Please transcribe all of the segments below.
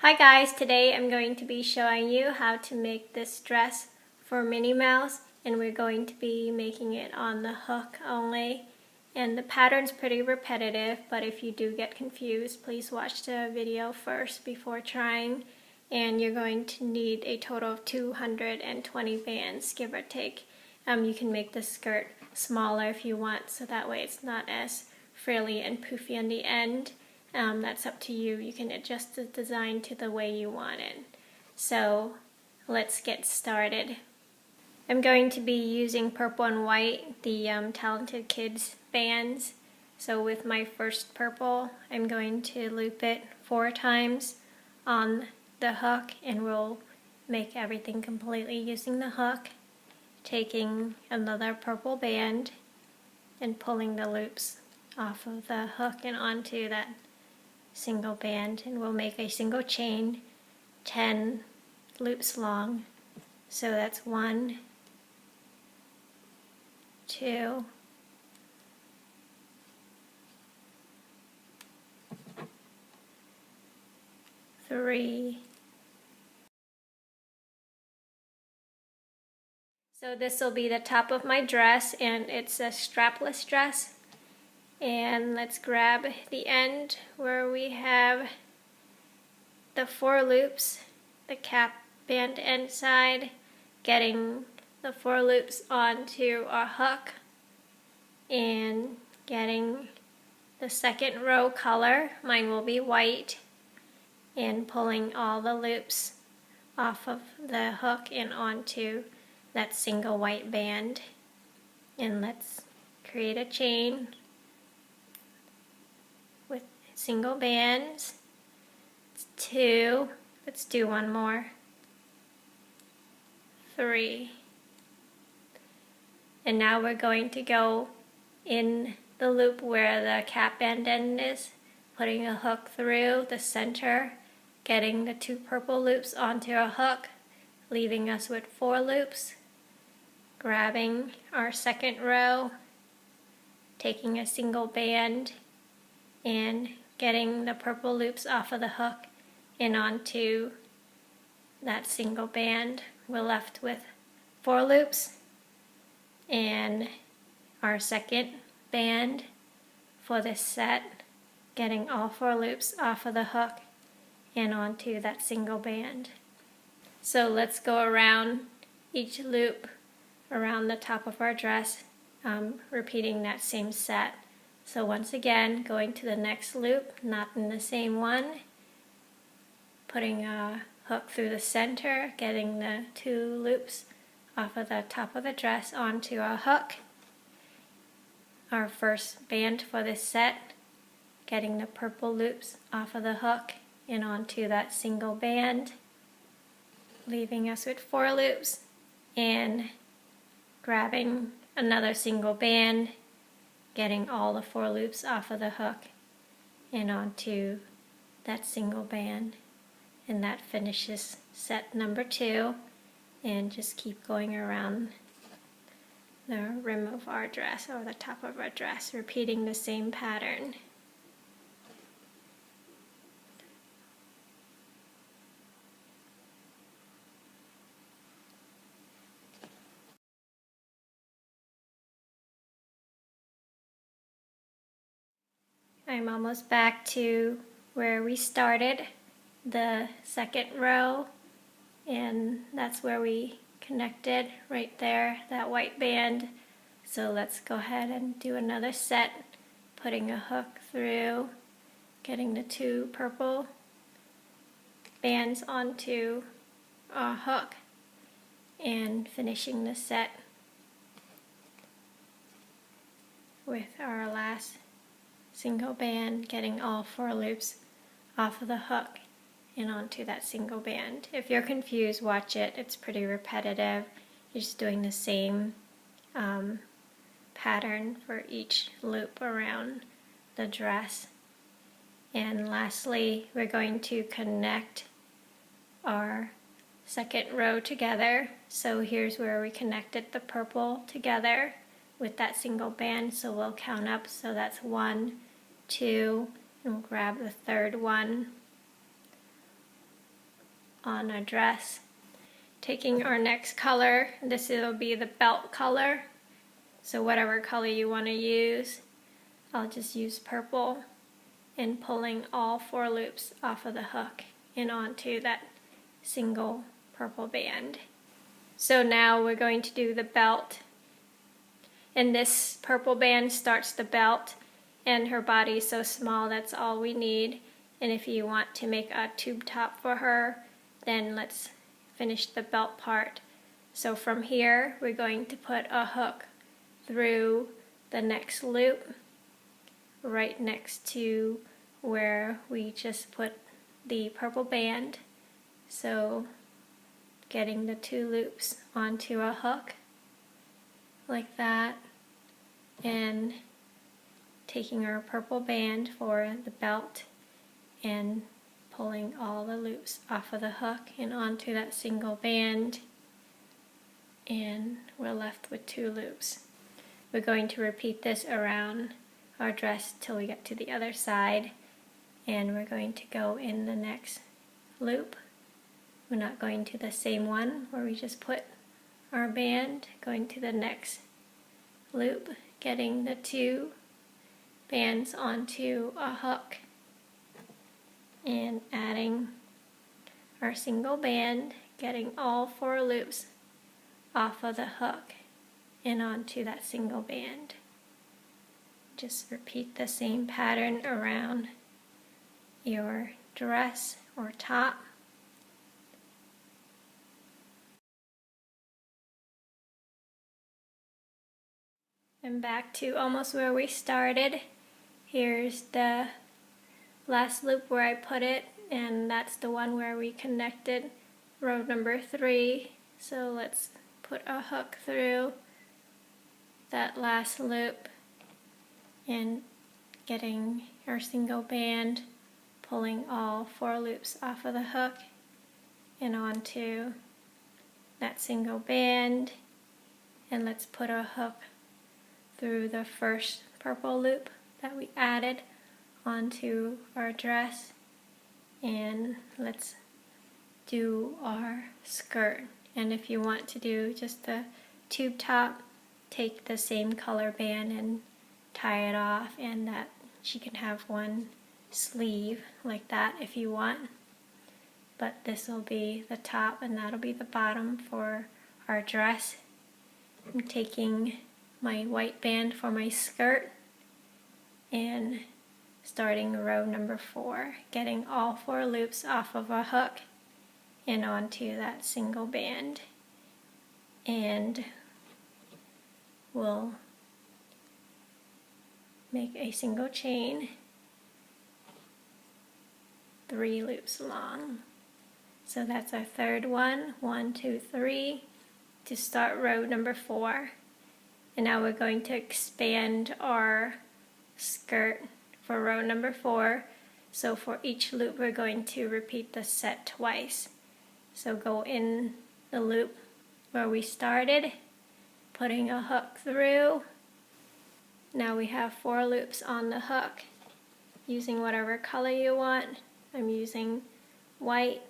Hi guys, today I'm going to be showing you how to make this dress for Minnie Mouse, and we're going to be making it on the hook only. And the pattern's pretty repetitive, but if you do get confused, please watch the video first before trying. And you're going to need a total of 220 bands, give or take. You can make the skirt smaller if you want, so that way it's not as frilly and poofy on the end. That's up to you. You can adjust the design to the way you want it. So let's get started. I'm going to be using purple and white, the Talented Kids bands. So with my first purple, I'm going to loop it 4 times on the hook, and we'll make everything completely using the hook, taking another purple band and pulling the loops off of the hook and onto that single band, and we'll make a single chain 10 loops long. So that's 1, 2, 3. So this will be the top of my dress, and it's a strapless dress. And let's grab the end where we have the 4 loops, the cap band end side, getting the 4 loops onto our hook and getting the second row color, mine will be white, and pulling all the loops off of the hook and onto that single white band. And let's create a chain with single bands. It's 2. Let's do one more. 3. And now we're going to go in the loop where the cap band end is, putting a hook through the center, getting the 2 purple loops onto our hook, leaving us with 4 loops, grabbing our second row, taking a single band, and getting the purple loops off of the hook and onto that single band. We're left with 4 loops and our second band for this set, getting all 4 loops off of the hook and onto that single band. So let's go around each loop around the top of our dress, repeating that same set. So once again, going to the next loop, not in the same one, putting a hook through the center, getting the 2 loops off of the top of the dress onto our hook. Our first band for this set, getting the purple loops off of the hook and onto that single band, leaving us with 4 loops, and grabbing another single band, getting all the 4 loops off of the hook and onto that single band. And that finishes set number 2, and just keep going around the rim of our dress or the top of our dress, repeating the same pattern. I'm almost back to where we started, the second row, and that's where we connected right there, that white band. So let's go ahead and do another set, putting a hook through, getting the 2 purple bands onto our hook, and finishing the set with our last single band, getting all 4 loops off of the hook and onto that single band. If you're confused, watch it. It's pretty repetitive. You're just doing the same pattern for each loop around the dress. And lastly, we're going to connect our second row together. So here's where we connected the purple together with that single band. So we'll count up. So that's 1, 2, and we'll grab the third one. on our dress. Taking our next color, this will be the belt color, so whatever color you want to use. I'll just use purple, and pulling all 4 loops off of the hook and onto that single purple band. So now we're going to do the belt, and this purple band starts the belt, and her body is so small that's all we need. And if you want to make a tube top for her, then let's finish the belt part. So from here we're going to put a hook through the next loop right next to where we just put the purple band. So getting the 2 loops onto a hook like that, and taking our purple band for the belt and pulling all the loops off of the hook and onto that single band, and we're left with 2 loops. We're going to repeat this around our dress till we get to the other side, and we're going to go in the next loop. We're not going to the same one where we just put our band, going to the next loop, getting the 2 bands onto a hook and adding our single band, getting all 4 loops off of the hook and onto that single band. Just repeat the same pattern around your dress or top. And back to almost where we started. Here's the last loop where I put it, and that's the one where we connected row number 3. So let's put a hook through that last loop and getting our single band, pulling all 4 loops off of the hook and onto that single band, and let's put a hook through the first purple loop that we added onto our dress, and let's do our skirt. And if you want to do just the tube top, take the same color band and tie it off, and that she can have one sleeve like that if you want. But this will be the top and that'll be the bottom for our dress. I'm taking my white band for my skirt and starting row number 4, getting all 4 loops off of a hook and onto that single band, and we'll make a single chain 3 loops long. So that's our third one, 1, 2, 3, to start row number 4. And now we're going to expand our skirt for row number 4. So for each loop we're going to repeat the set twice. So go in the loop where we started, putting a hook through. Now we have 4 loops on the hook, using whatever color you want. I'm using white,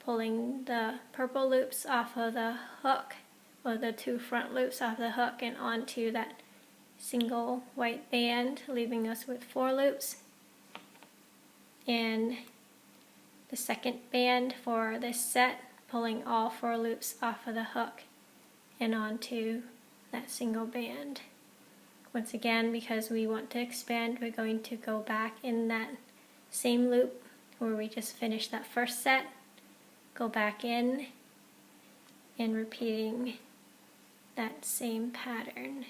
pulling the purple loops off of the hook, or the 2 front loops off the hook and onto that single white band, leaving us with 4 loops. And the second band for this set, pulling all 4 loops off of the hook and onto that single band. Once again, because we want to expand, we're going to go back in that same loop where we just finished that first set, go back in and repeating that same pattern.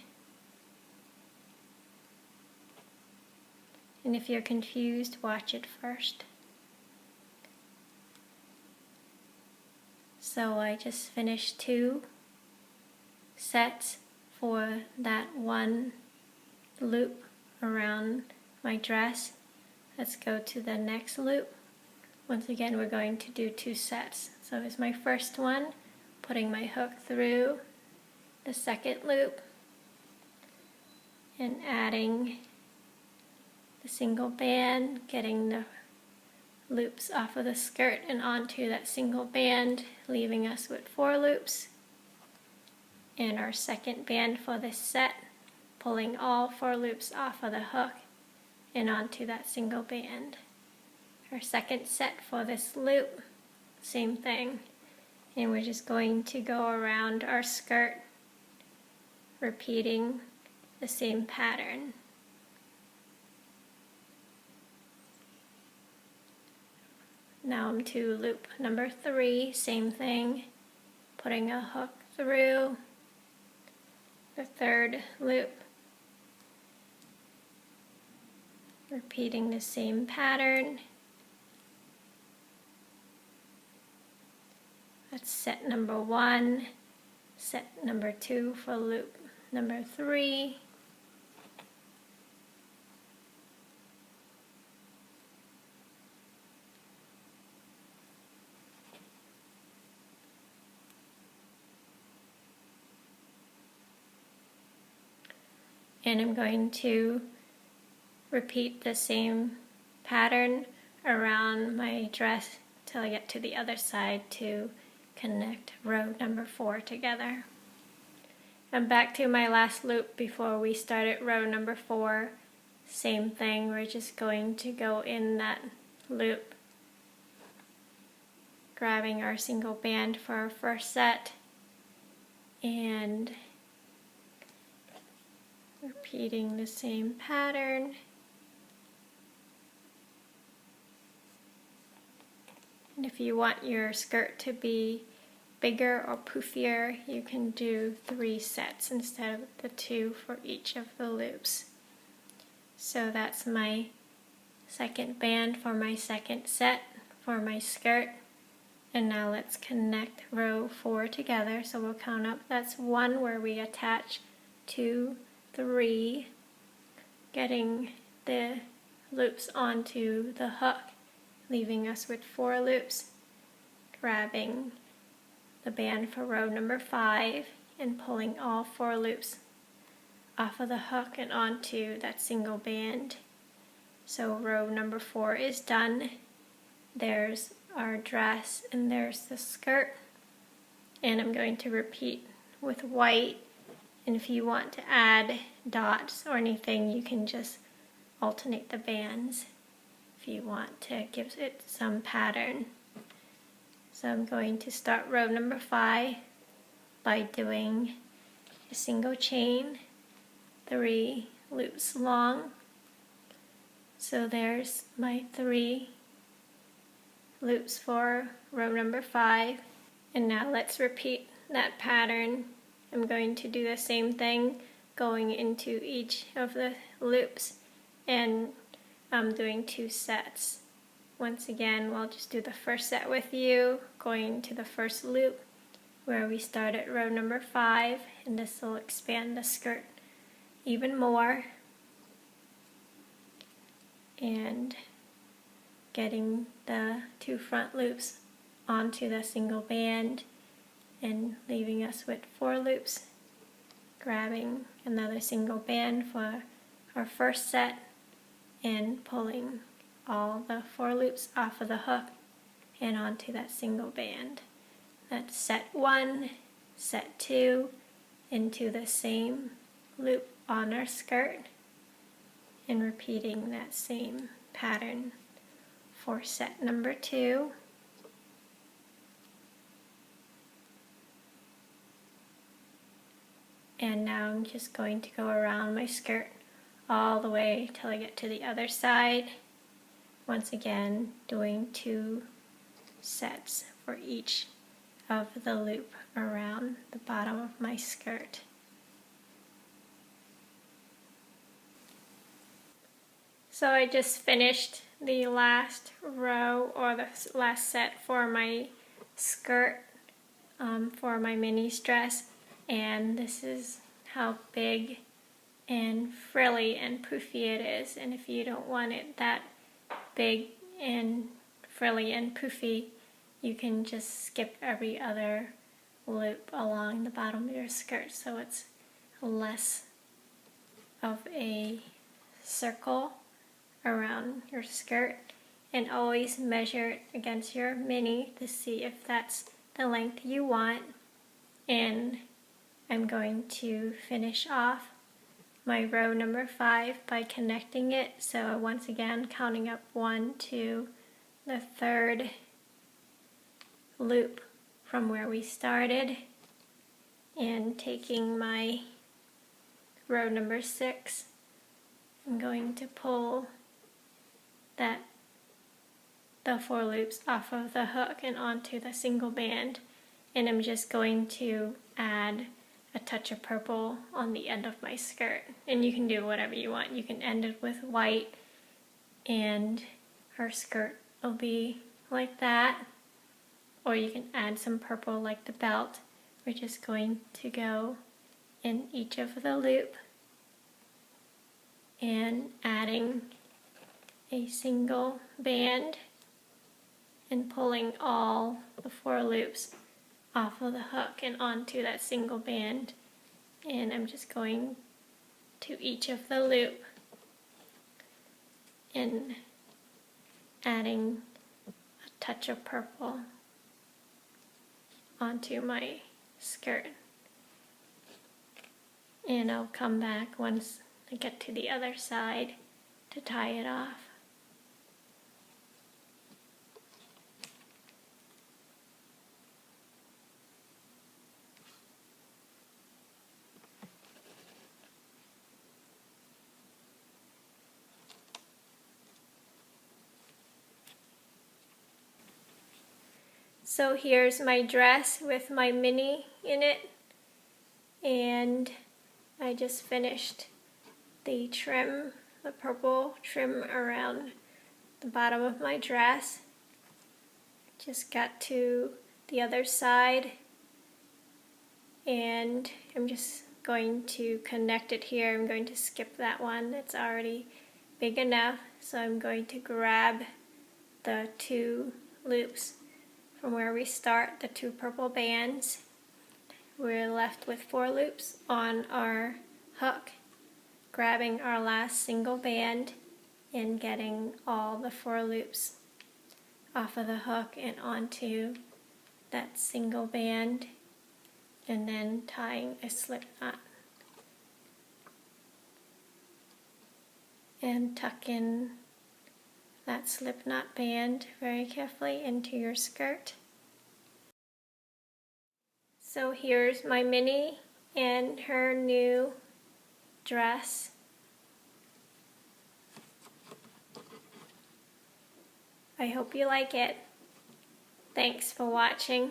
And if you're confused, watch it first. So I just finished 2 sets for that one loop around my dress. Let's go to the next loop. Once again, we're going to do 2 sets. So here's my first one, putting my hook through the second loop and adding the single band, getting the loops off of the skirt and onto that single band, leaving us with 4 loops. And our second band for this set, pulling all 4 loops off of the hook and onto that single band. Our second set for this loop, same thing. And we're just going to go around our skirt, repeating the same pattern. Now I'm to loop number 3, same thing, putting a hook through the 3rd loop, repeating the same pattern. That's set number 1, set number 2 for loop number 3. And I'm going to repeat the same pattern around my dress till I get to the other side to connect row number 4 together. And back to my last loop before we started row number 4. Same thing, we're just going to go in that loop, grabbing our single band for our first set and repeating the same pattern. And if you want your skirt to be bigger or poofier, you can do 3 sets instead of the 2 for each of the loops. So that's my second band for my second set for my skirt. And now let's connect row 4 together. So we'll count up. That's 1 where we attach 2, 3, getting the loops onto the hook, leaving us with 4 loops, grabbing the band for row number 5 and pulling all 4 loops off of the hook and onto that single band. So row number 4 is done. There's our dress and there's the skirt, and I'm going to repeat with white. And if you want to add dots or anything, you can just alternate the bands if you want to give it some pattern. So I'm going to start row number 5 by doing a single chain, 3 loops long. So there's my 3 loops for row number 5. And now let's repeat that pattern. I'm going to do the same thing, going into each of the loops, and I'm doing 2 sets. Once again, we'll just do the first set with you, going to the first loop where we start at row number 5, and this will expand the skirt even more. And getting the 2 front loops onto the single band and leaving us with 4 loops, grabbing another single band for our first set and pulling all the 4 loops off of the hook and onto that single band. That's set 1, set 2, into the same loop on our skirt, and repeating that same pattern for set number 2. And now I'm just going to go around my skirt all the way till I get to the other side. Once again, doing 2 sets for each of the loop around the bottom of my skirt. So I just finished the last row, or the last set for my skirt for my Minnie's dress. And this is how big and frilly and poofy it is. And if you don't want it that big and frilly and poofy, you can just skip every other loop along the bottom of your skirt, so it's less of a circle around your skirt. and always measure it against your Minnie to see if that's the length you want. And I'm going to finish off my row number 5 by connecting it. So once again, counting up 1 to the third loop from where we started, and taking my row number 6, I'm going to pull the 4 loops off of the hook and onto the single band, and I'm just going to add a touch of purple on the end of my skirt. And you can do whatever you want. You can end it with white and our skirt will be like that, or you can add some purple like the belt. We're just going to go in each of the loop and adding a single band and pulling all the 4 loops off of the hook and onto that single band. And I'm just going to each of the loop and adding a touch of purple onto my skirt. And I'll come back once I get to the other side to tie it off. So here's my dress with my Minnie in it, and I just finished the trim, the purple trim around the bottom of my dress. Just got to the other side, and I'm just going to connect it here. I'm going to skip that one, it's already big enough, so I'm going to grab the 2 loops from where we start, the 2 purple bands. We're left with 4 loops on our hook, grabbing our last single band and getting all the 4 loops off of the hook and onto that single band, and then tying a slip knot. And tuck in that slip knot band very carefully into your skirt. So here's my Minnie and her new dress. I hope you like it. Thanks for watching.